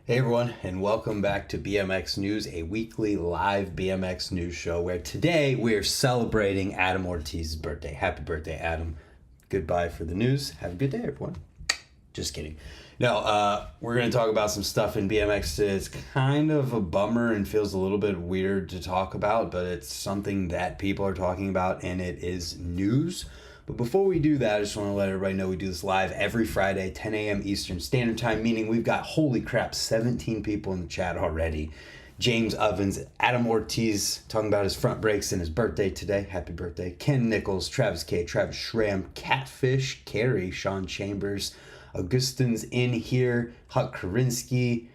Hey everyone, and welcome back to BMX News, a weekly live BMX news show where today we're celebrating Adam Ortiz's birthday. Happy birthday, Adam. Goodbye for the news. Have a good day, everyone. Just kidding. No, we're going to talk about some stuff in BMX today. It's kind of a bummer and feels a little bit weird to talk about, but it's something that people are talking about, and it is news. But before we do that, I just want to let everybody know we do this live every Friday, 10 a.m. Eastern Standard Time, meaning we've got, holy crap, 17 people in the chat already. James Ovens, Adam Ortiz, talking about his front brakes and his birthday today. Happy birthday. Ken Nichols, Travis K, Travis Schramm, Catfish, Carey, Sean Chambers, Augustin's in here, Huck Karinsky.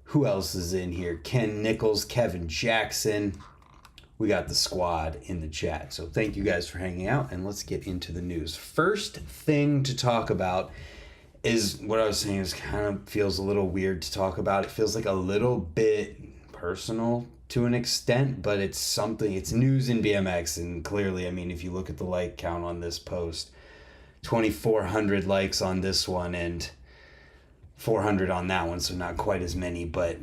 Who else is in here? Ken Nichols, Kevin Jackson. We got the squad in the chat. So thank you guys for hanging out, and let's get into the news. First thing to talk about is what I was saying is kind of feels a little weird to talk about. It feels like a little bit personal to an extent, but it's something, it's news in BMX. And clearly, I mean, if you look at the like count on this post, 2,400 likes on this one and 400 on that one. So not quite as many, but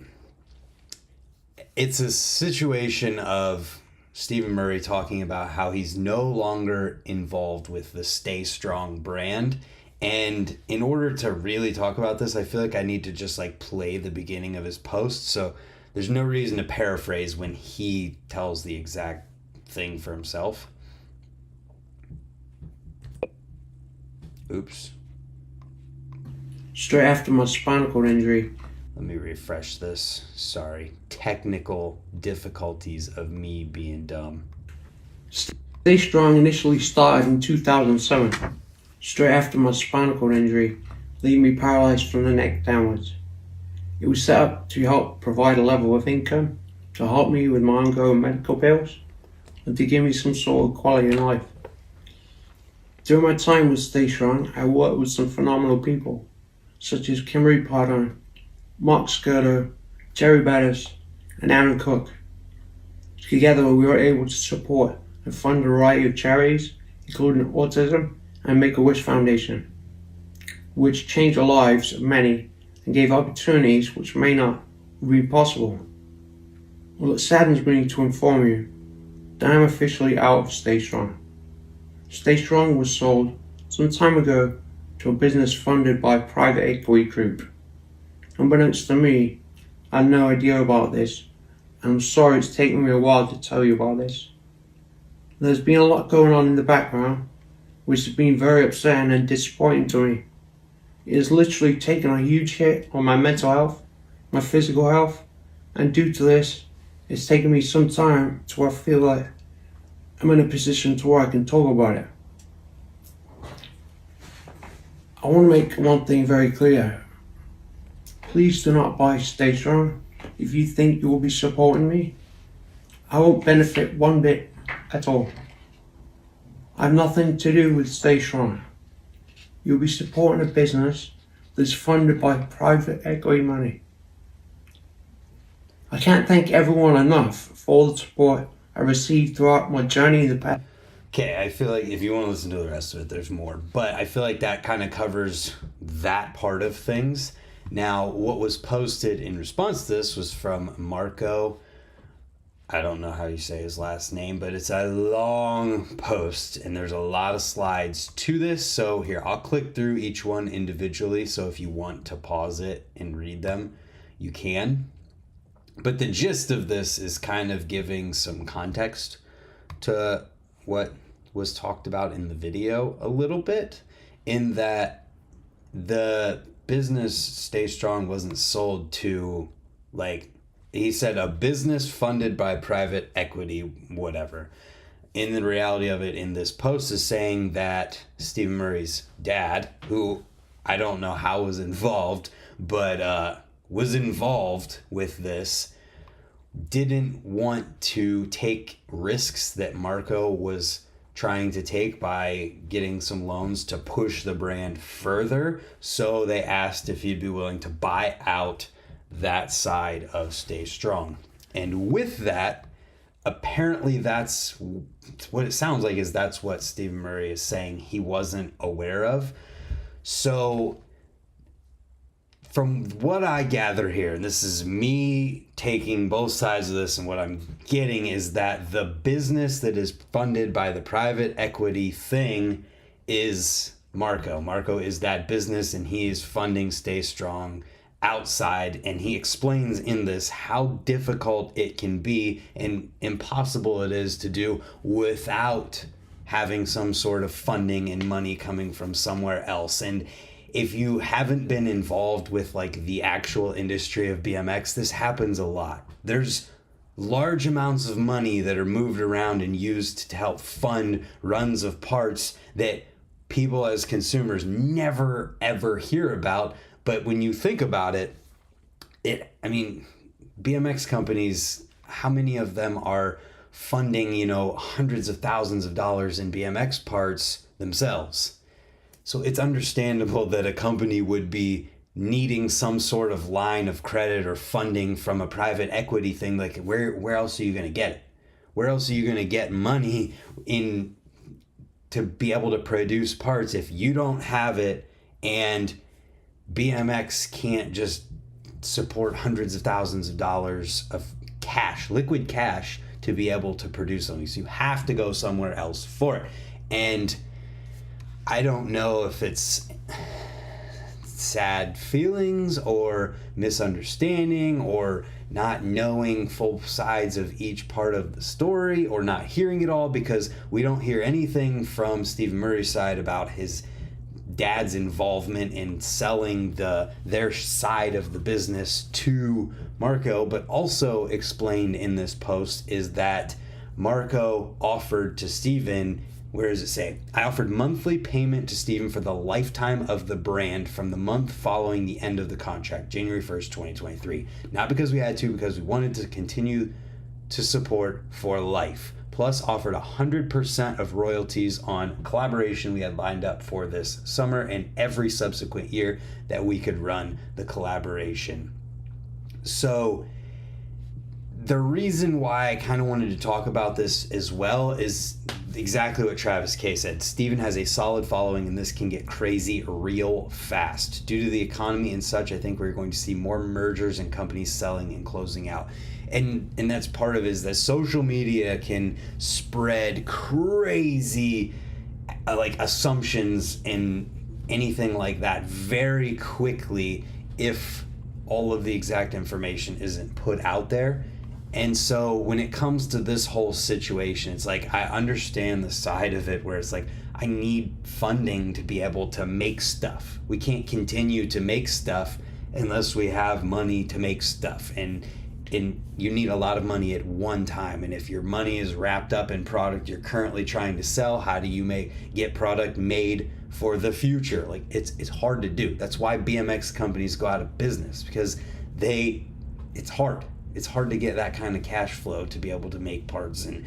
it's a situation of Stephen Murray talking about how he's no longer involved with the Stay Strong brand. And in order to really talk about this, I feel like I need to just like play the beginning of his post. So there's no reason to paraphrase when he tells the exact thing for himself. Oops. Straight after my spinal cord injury. Let me refresh this. Sorry. Technical difficulties of me being dumb. Stay Strong initially started in 2007, straight after my spinal cord injury, leaving me paralyzed from the neck downwards. It was set up to help provide a level of income, to help me with my ongoing medical bills, and to give me some sort of quality in life. During my time with Stay Strong, I worked with some phenomenal people, such as Kimberly Pardon, Mark Skirdo, Jerry Bettis, and Aaron Cook. Together we were able to support and fund a variety of charities, including Autism and Make-A-Wish Foundation, which changed the lives of many and gave opportunities which may not be possible. Well, it saddens me to inform you that I am officially out of Stay Strong. Stay Strong was sold some time ago to a business funded by a private equity group. Unbeknownst to me, I had no idea about this, and I'm sorry it's taken me a while to tell you about this. There's been a lot going on in the background, which has been very upsetting and disappointing to me. It has literally taken a huge hit on my mental health, my physical health, and due to this, it's taken me some time to where I feel like I'm in a position to where I can talk about it. I want to make one thing very clear. Please do not buy Stay Strong if you think you will be supporting me. I won't benefit one bit at all. I have nothing to do with Stay Strong. You'll be supporting a business that's funded by private equity money. I can't thank everyone enough for all the support I received throughout my journey in the past. Okay, I feel like if you want to listen to the rest of it, there's more. But I feel like that kind of covers that part of things. Now, what was posted in response to this was from Marco. I don't know how you say his last name, but it's a long post, and there's a lot of slides to this. So here, I'll click through each one individually. So if you want to pause it and read them, you can. But the gist of this is kind of giving some context to what was talked about in the video a little bit, in that the business Stay Strong wasn't sold to, like, he said a business funded by private equity, whatever. In the reality of it in this post is saying that Stephen Murray's dad, who I don't know how was involved, but was involved with this, didn't want to take risks that Marco was trying to take by getting some loans to push the brand further. So they asked if he'd be willing to buy out that side of Stay Strong. And with that, apparently that's what it sounds like, is that's what Stephen Murray is saying he wasn't aware of. So from what I gather here, and this is me taking both sides of this, and what I'm getting is that the business that is funded by the private equity thing is Marco. Marco is that business, and he is funding Stay Strong outside, and he explains in this how difficult it can be and impossible it is to do without having some sort of funding and money coming from somewhere else. And if you haven't been involved with like the actual industry of BMX, this happens a lot. There's large amounts of money that are moved around and used to help fund runs of parts that people as consumers never ever hear about. But when you think about it, BMX companies, how many of them are funding, hundreds of thousands of dollars in BMX parts themselves? So it's understandable that a company would be needing some sort of line of credit or funding from a private equity thing. Like where else are you going to get it? Where else are you going to get money in to be able to produce parts if you don't have it, and BMX can't just support hundreds of thousands of dollars of cash, liquid cash, to be able to produce something. So you have to go somewhere else for it. And I don't know if it's sad feelings or misunderstanding or not knowing full sides of each part of the story or not hearing it all, because we don't hear anything from Stephen Murray's side about his dad's involvement in selling their side of the business to Marco. But also explained in this post is that Marco offered to Stephen, where does it say? I offered monthly payment to Stephen for the lifetime of the brand from the month following the end of the contract, January 1st, 2023. Not because we had to, because we wanted to continue to support for life. Plus offered 100% of royalties on collaboration we had lined up for this summer and every subsequent year that we could run the collaboration. So the reason why I kind of wanted to talk about this as well is exactly what Travis K said. Stephen has a solid following, and this can get crazy real fast. Due to the economy and such, I think we're going to see more mergers and companies selling and closing out. And that's part of it, is that social media can spread crazy like assumptions and anything like that very quickly if all of the exact information isn't put out there. And so when it comes to this whole situation, it's like I understand the side of it where it's like I need funding to be able to make stuff. We can't continue to make stuff unless we have money to make stuff. And you need a lot of money at one time. And if your money is wrapped up in product you're currently trying to sell, how do you get product made for the future? Like it's hard to do. That's why BMX companies go out of business, because it's hard. It's hard to get that kind of cash flow to be able to make parts and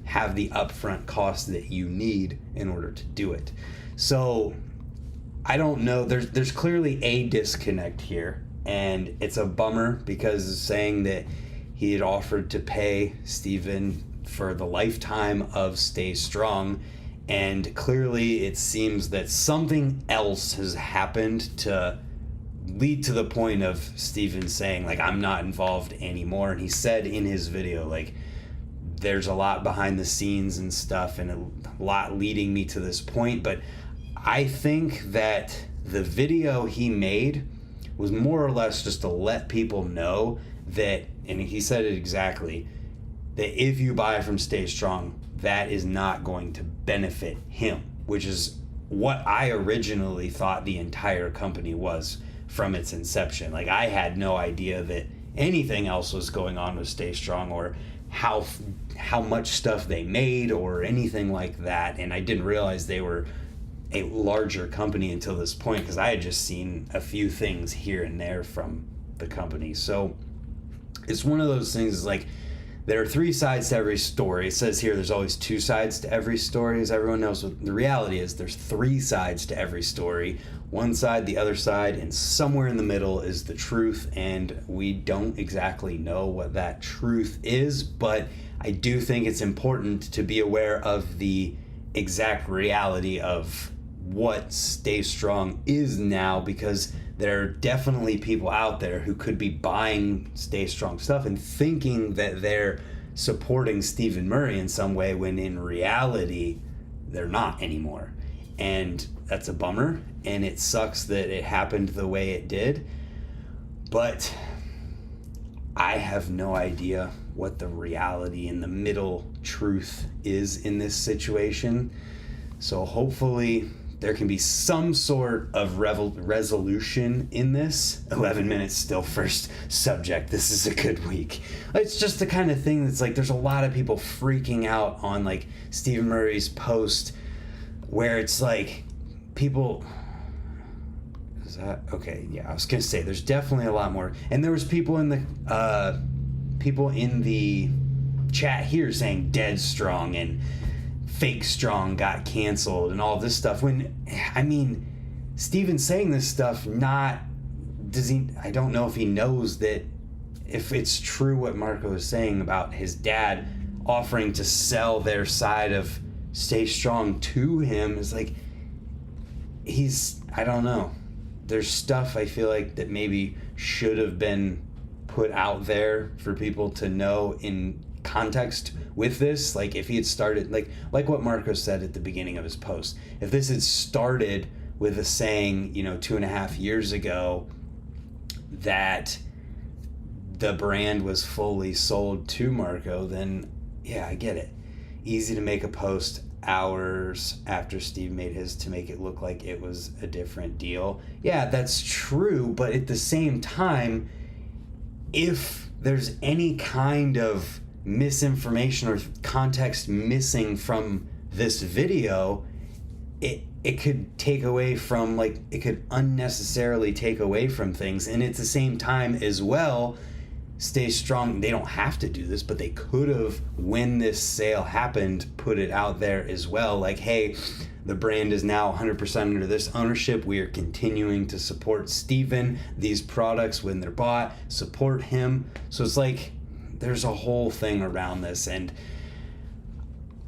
have the upfront cost that you need in order to do it. So I don't know. There's clearly a disconnect here, and it's a bummer, because saying that he had offered to pay Stephen for the lifetime of Stay Strong, and clearly it seems that something else has happened to lead to the point of Stephen saying, like, I'm not involved anymore. And he said in his video, like, there's a lot behind the scenes and stuff and a lot leading me to this point. But I think that the video he made was more or less just to let people know that, and he said it exactly, that if you buy from Stay Strong, that is not going to benefit him, which is what I originally thought the entire company was from its inception. Like, I had no idea that anything else was going on with Stay Strong, or how much stuff they made or anything like that. And I didn't realize they were a larger company until this point, because I had just seen a few things here and there from the company. So it's one of those things, like, there are three sides to every story. It says here there's always two sides to every story, as everyone knows. What the reality is, there's three sides to every story. One side, the other side, and somewhere in the middle is the truth. And we don't exactly know what that truth is, but I do think it's important to be aware of the exact reality of what Stay Strong is now, because there are definitely people out there who could be buying Stay Strong stuff and thinking that they're supporting Stephen Murray in some way, when in reality they're not anymore. And that's a bummer, and it sucks that it happened the way it did, but I have no idea what the reality and the middle truth is in this situation. So hopefully there can be some sort of resolution in this. 11 minutes still, first subject. This is a good week. It's just the kind of thing that's like, there's a lot of people freaking out on like Stephen Murray's post, where it's like people... Is that okay? Yeah, I was gonna say there's definitely a lot more, and there was people in the chat here saying Dead Strong and Fake Strong got canceled and all this stuff. When, I mean, Steven's saying this stuff, I don't know if he knows that if it's true what Marco is saying about his dad offering to sell their side of Stay Strong to him. Is like, I don't know. There's stuff I feel like that maybe should have been put out there for people to know in context with this. Like if he had started, like what Marco said at the beginning of his post, if this had started with a saying, 2.5 years ago, that the brand was fully sold to Marco, then yeah, I get it. Easy to make a post hours after Steve made his to make it look like it was a different deal. Yeah, that's true, but at the same time, if there's any kind of misinformation or context missing from this video, it could take away from, it could unnecessarily take away from things. And at the same time as well, Stay Strong, they don't have to do this, but they could have, when this sale happened, put it out there as well. Like, hey, the brand is now 100% under this ownership. We are continuing to support Steven. These products, when they're bought, support him. So it's like, there's a whole thing around this. And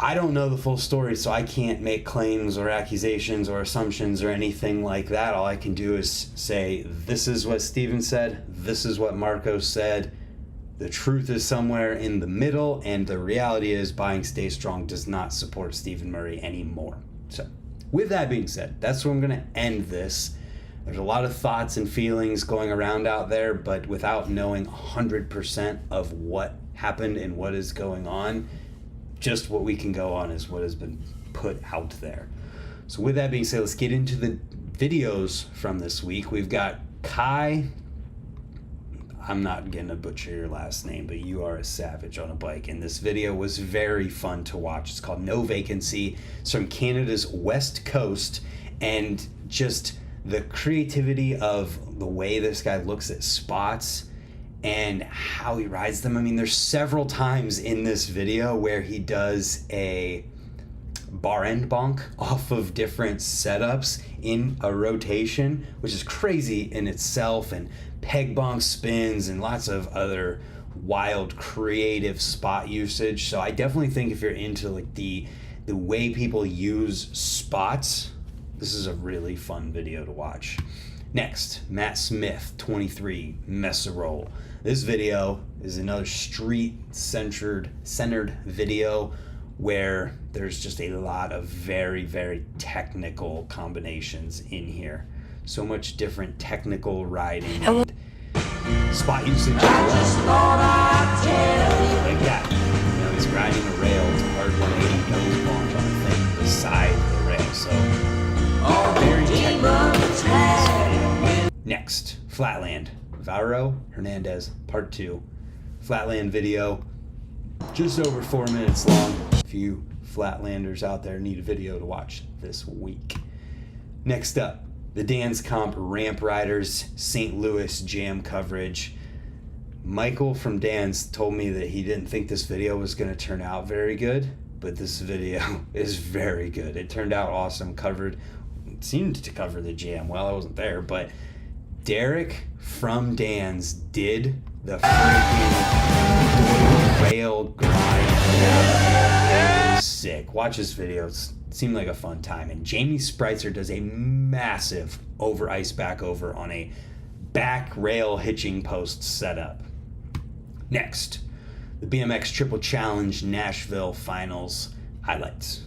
I don't know the full story, so I can't make claims or accusations or assumptions or anything like that. All I can do is say, this is what Steven said. This is what Marco said. The truth is somewhere in the middle, and the reality is buying Stay Strong does not support Stephen Murray anymore. So with that being said, that's where I'm going to end this. There's a lot of thoughts and feelings going around out there, but without knowing 100% of what happened and what is going on, just what we can go on is what has been put out there. So with that being said, let's get into the videos from this week. We've got Kai. I'm not going to butcher your last name, but you are a savage on a bike. And this video was very fun to watch. It's called No Vacancy. It's from Canada's West Coast. And just the creativity of the way this guy looks at spots and how he rides them. I mean, there's several times in this video where he does a bar end bonk off of different setups in a rotation, which is crazy in itself, and peg bonk spins and lots of other wild creative spot usage. So I definitely think if you're into the way people use spots, this is a really fun video to watch. Next, Matt Smith, 23, Messerol. This video is another street-centered video where there's just a lot of very, very technical combinations in here. So much different technical riding and spot usage as well. Like that. He's riding a rail. It's a hard 180 nose bonk on a thing beside the rail. So, very technical. Next, Flatland. Vauro Hernandez, part 2. Flatland video, just over 4 minutes long. If you Flatlanders out there need a video to watch this week. Next up, the Dan's Comp Ramp Riders St. Louis Jam coverage. Michael from Dan's told me that he didn't think this video was going to turn out very good, but this video is very good. It turned out awesome. It seemed to cover the jam well. I wasn't there, but Derek from Dan's did the freaking rail grind. It was sick. Watch this video. It seemed like a fun time. And Jamie Spreitzer does a massive over ice back over on a back rail hitching post setup. Next, the BMX Triple Challenge Nashville Finals highlights.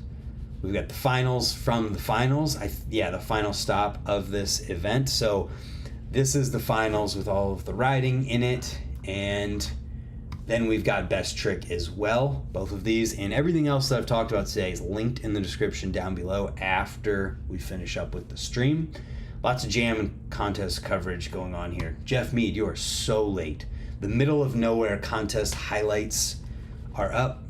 We've got the finals from the finals. The final stop of this event. So this is the finals with all of the riding in it. And then we've got Best Trick as well. Both of these and everything else that I've talked about today is linked in the description down below after we finish up with the stream. Lots of jam and contest coverage going on here. Jeff Mead, you are so late. The middle of nowhere contest highlights are up.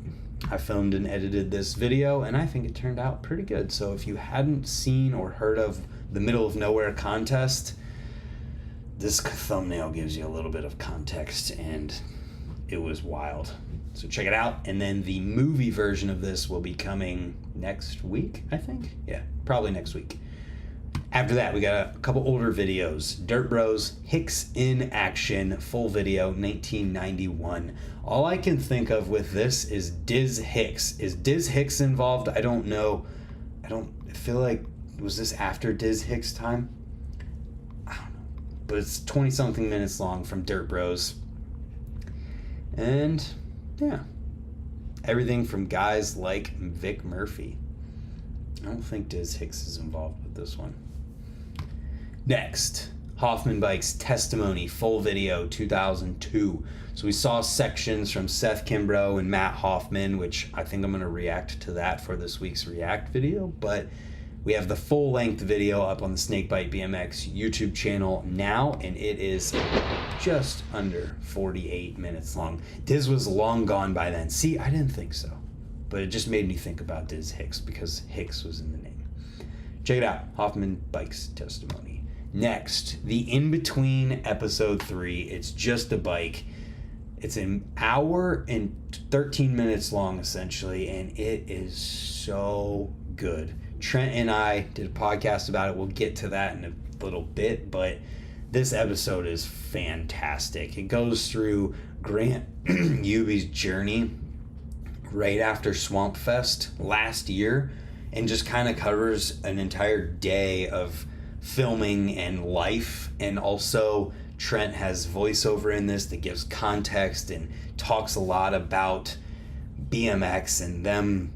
I filmed and edited this video, and I think it turned out pretty good. So if you hadn't seen or heard of the middle of nowhere contest, this thumbnail gives you a little bit of context, and it was wild. So check it out. And then the movie version of this will be coming next week, I think. Yeah, probably next week. After that, we got a couple older videos. Dirt Bros, Hicks in Action, full video, 1991. All I can think of with this is Diz Hicks. Is Diz Hicks involved? I don't know. I feel like, was this after Diz Hicks time? I don't know. But it's 20-something minutes long from Dirt Bros. And, yeah. Everything from guys like Vic Murphy. I don't think Diz Hicks is involved with this one. Next, Hoffman Bikes Testimony, full video, 2002. So we saw sections from Seth Kimbrough and Matt Hoffman, which I think I'm going to react to that for this week's React video. But we have the full-length video up on the Snakebite BMX YouTube channel now, and it is just under 48 minutes long. Diz was long gone by then. See, I didn't think so. But it just made me think about Diz Hicks because Hicks was in the name. Check it out, Hoffman Bikes Testimony. Next, the InBetween episode 3. It's just a bike. It's an hour and 13 minutes long, essentially, and it is so good. Trent and I did a podcast about it. We'll get to that in a little bit, but this episode is fantastic. It goes through Grant Uby's journey right after Swamp Fest last year and just kind of covers an entire day of filming and life. And also Trent has voiceover in this that gives context and talks a lot about BMX and them,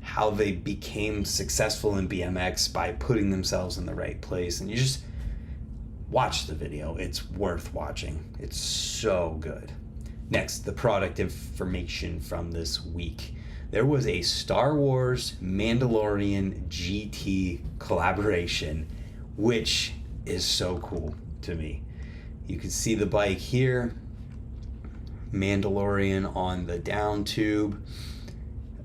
how they became successful in BMX by putting themselves in the right place. And you just watch the video. It's worth watching. It's so good. Next, the product information from this week. There was a Star Wars Mandalorian GT collaboration, which is so cool to me. You can see the bike here, Mandalorian on the down tube.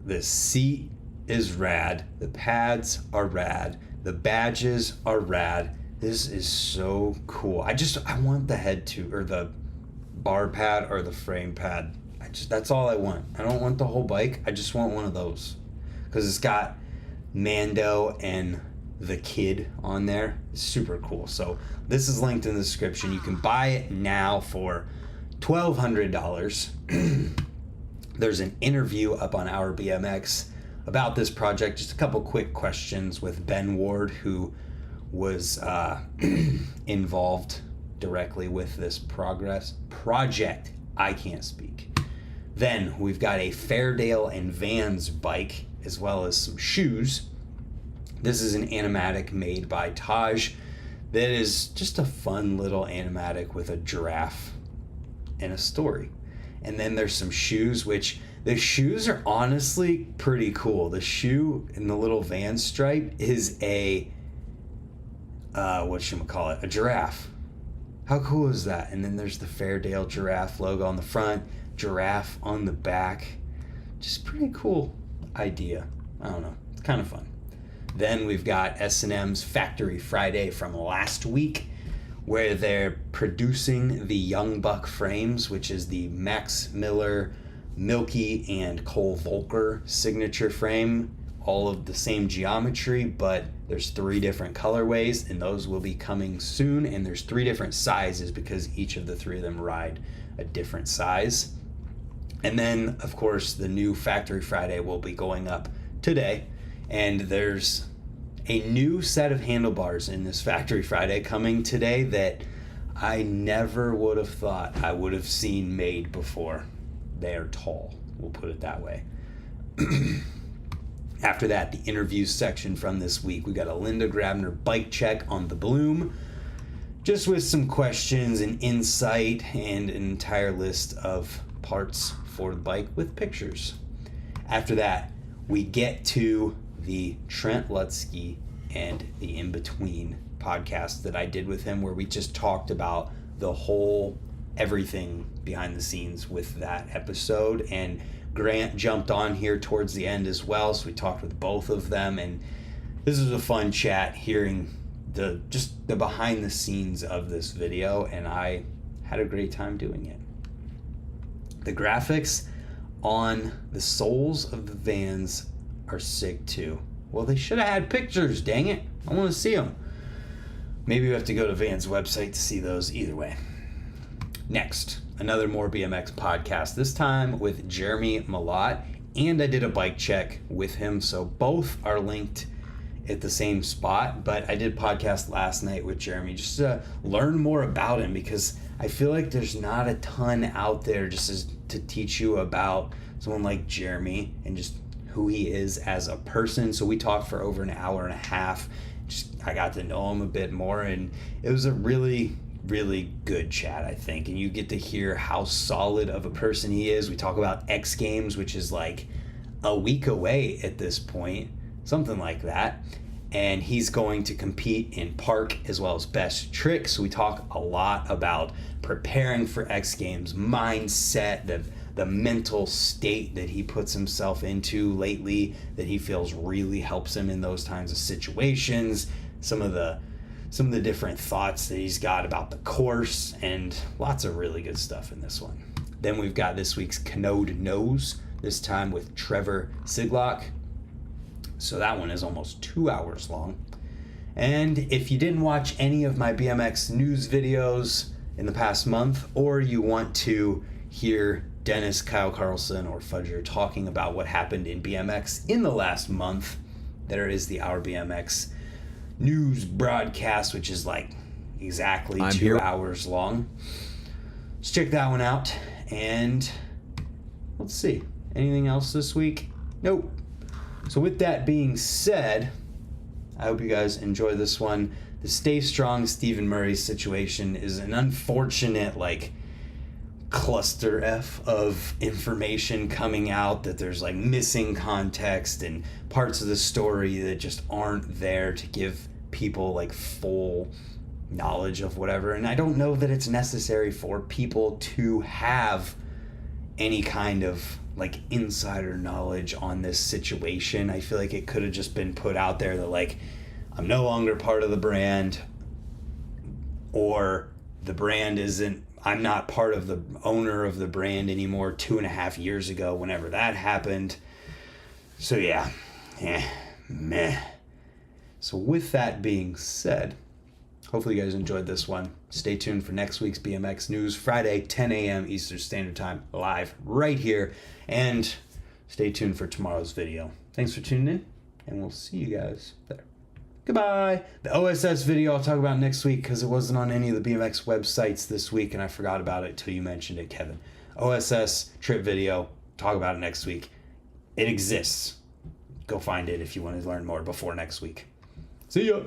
The seat is rad. The pads are rad. The badges are rad. This is so cool. I want the head tube or the bar pad or the frame pad. That's all I want. I don't want the whole bike. I just want one of those because it's got Mando and the kid on there. It's super cool. So this is linked in the description. You can buy it now for $1,200. There's an interview up on Our BMX about this project. Just a couple quick questions with Ben Ward, who was involved directly with this project. I can't speak. Then we've got a Fairdale and Vans bike, as well as some shoes. This is an animatic made by Taj that is just a fun little animatic with a giraffe and a story. And then there's some shoes, which the shoes are honestly pretty cool. The shoe in the little van stripe is a a giraffe. How cool is that? And then there's the Fairdale giraffe logo on the front, giraffe on the back. Just pretty cool idea. I don't know. It's kind of fun. Then we've got S&M's Factory Friday from last week, where they're producing the Young Buck frames, which is the Max Miller, Milky, and Cole Volcker signature frame. All of the same geometry, but there's 3 different colorways, and those will be coming soon. And there's 3 different sizes because each of the 3 of them ride a different size. And then, of course, the new Factory Friday will be going up today, and there's a new set of handlebars in this Factory Friday coming today that I never would have thought I would have seen made before. They are tall, we'll put it that way. After that, the interviews section from this week. We got a Linda Grabner bike check on the Bloom, just with some questions and insight and an entire list of parts for the bike with pictures. After that, we get to the Trent Lutzke and the InBetween podcast that I did with him, where we just talked about the whole everything behind the scenes with that episode. And Grant jumped on here towards the end as well, so we talked with both of them, and this was a fun chat, hearing the behind the scenes of this video, and I had a great time doing it. The graphics on the soles of the Vans are sick too. Well, they should have had pictures, dang it. I want to see them. Maybe we have to go to Vans' website to see those. Either way. Next, another More BMX podcast, this time with Jeremy Malott, and I did a bike check with him, so both are linked at the same spot. But I did podcast last night with Jeremy just to learn more about him, because I feel like there's not a ton out there just to teach you about someone like Jeremy and just who he is as a person. So we talked for over an hour and a half. I got to know him a bit more, and it was a really good chat, I think. And you get to hear how solid of a person he is. We talk about X Games, which is like a week away at this point, something like that. And he's going to compete in park as well as best trick. So we talk a lot about preparing for X Games, mindset, the mental state that he puts himself into lately that he feels really helps him in those kinds of situations, some of the different thoughts that he's got about the course, and lots of really good stuff in this one. Then we've got this week's Canode Nose, this time with Trevor Siglock. So that one is almost 2 hours long. And if you didn't watch any of my BMX news videos in the past month, or you want to hear Dennis, Kyle Carlson, or Fudger talking about what happened in BMX in the last month, there is the Our BMX news broadcast, which is like exactly 2 hours long. Let's check that one out. And let's see, anything else this week? Nope. So with that being said, I hope you guys enjoy this one. The Stay Strong Stephen Murray situation is an unfortunate cluster F of information coming out, that there's missing context and parts of the story that just aren't there to give people full knowledge of whatever. And I don't know that it's necessary for people to have any kind of insider knowledge on this situation. I feel like it could have just been put out there that I'm no longer part of the brand, or the brand isn't, I'm not part of the owner of the brand anymore 2.5 years ago, whenever that happened. So yeah, meh. So with that being said, hopefully you guys enjoyed this one. Stay tuned for next week's BMX News, Friday, 10 a.m. Eastern Standard Time, live right here. And stay tuned for tomorrow's video. Thanks for tuning in, and we'll see you guys there. Goodbye. The OSS video I'll talk about next week, because it wasn't on any of the BMX websites this week, and I forgot about it until you mentioned it, Kevin. OSS trip video, talk about it next week. It exists. Go find it if you want to learn more before next week. See ya.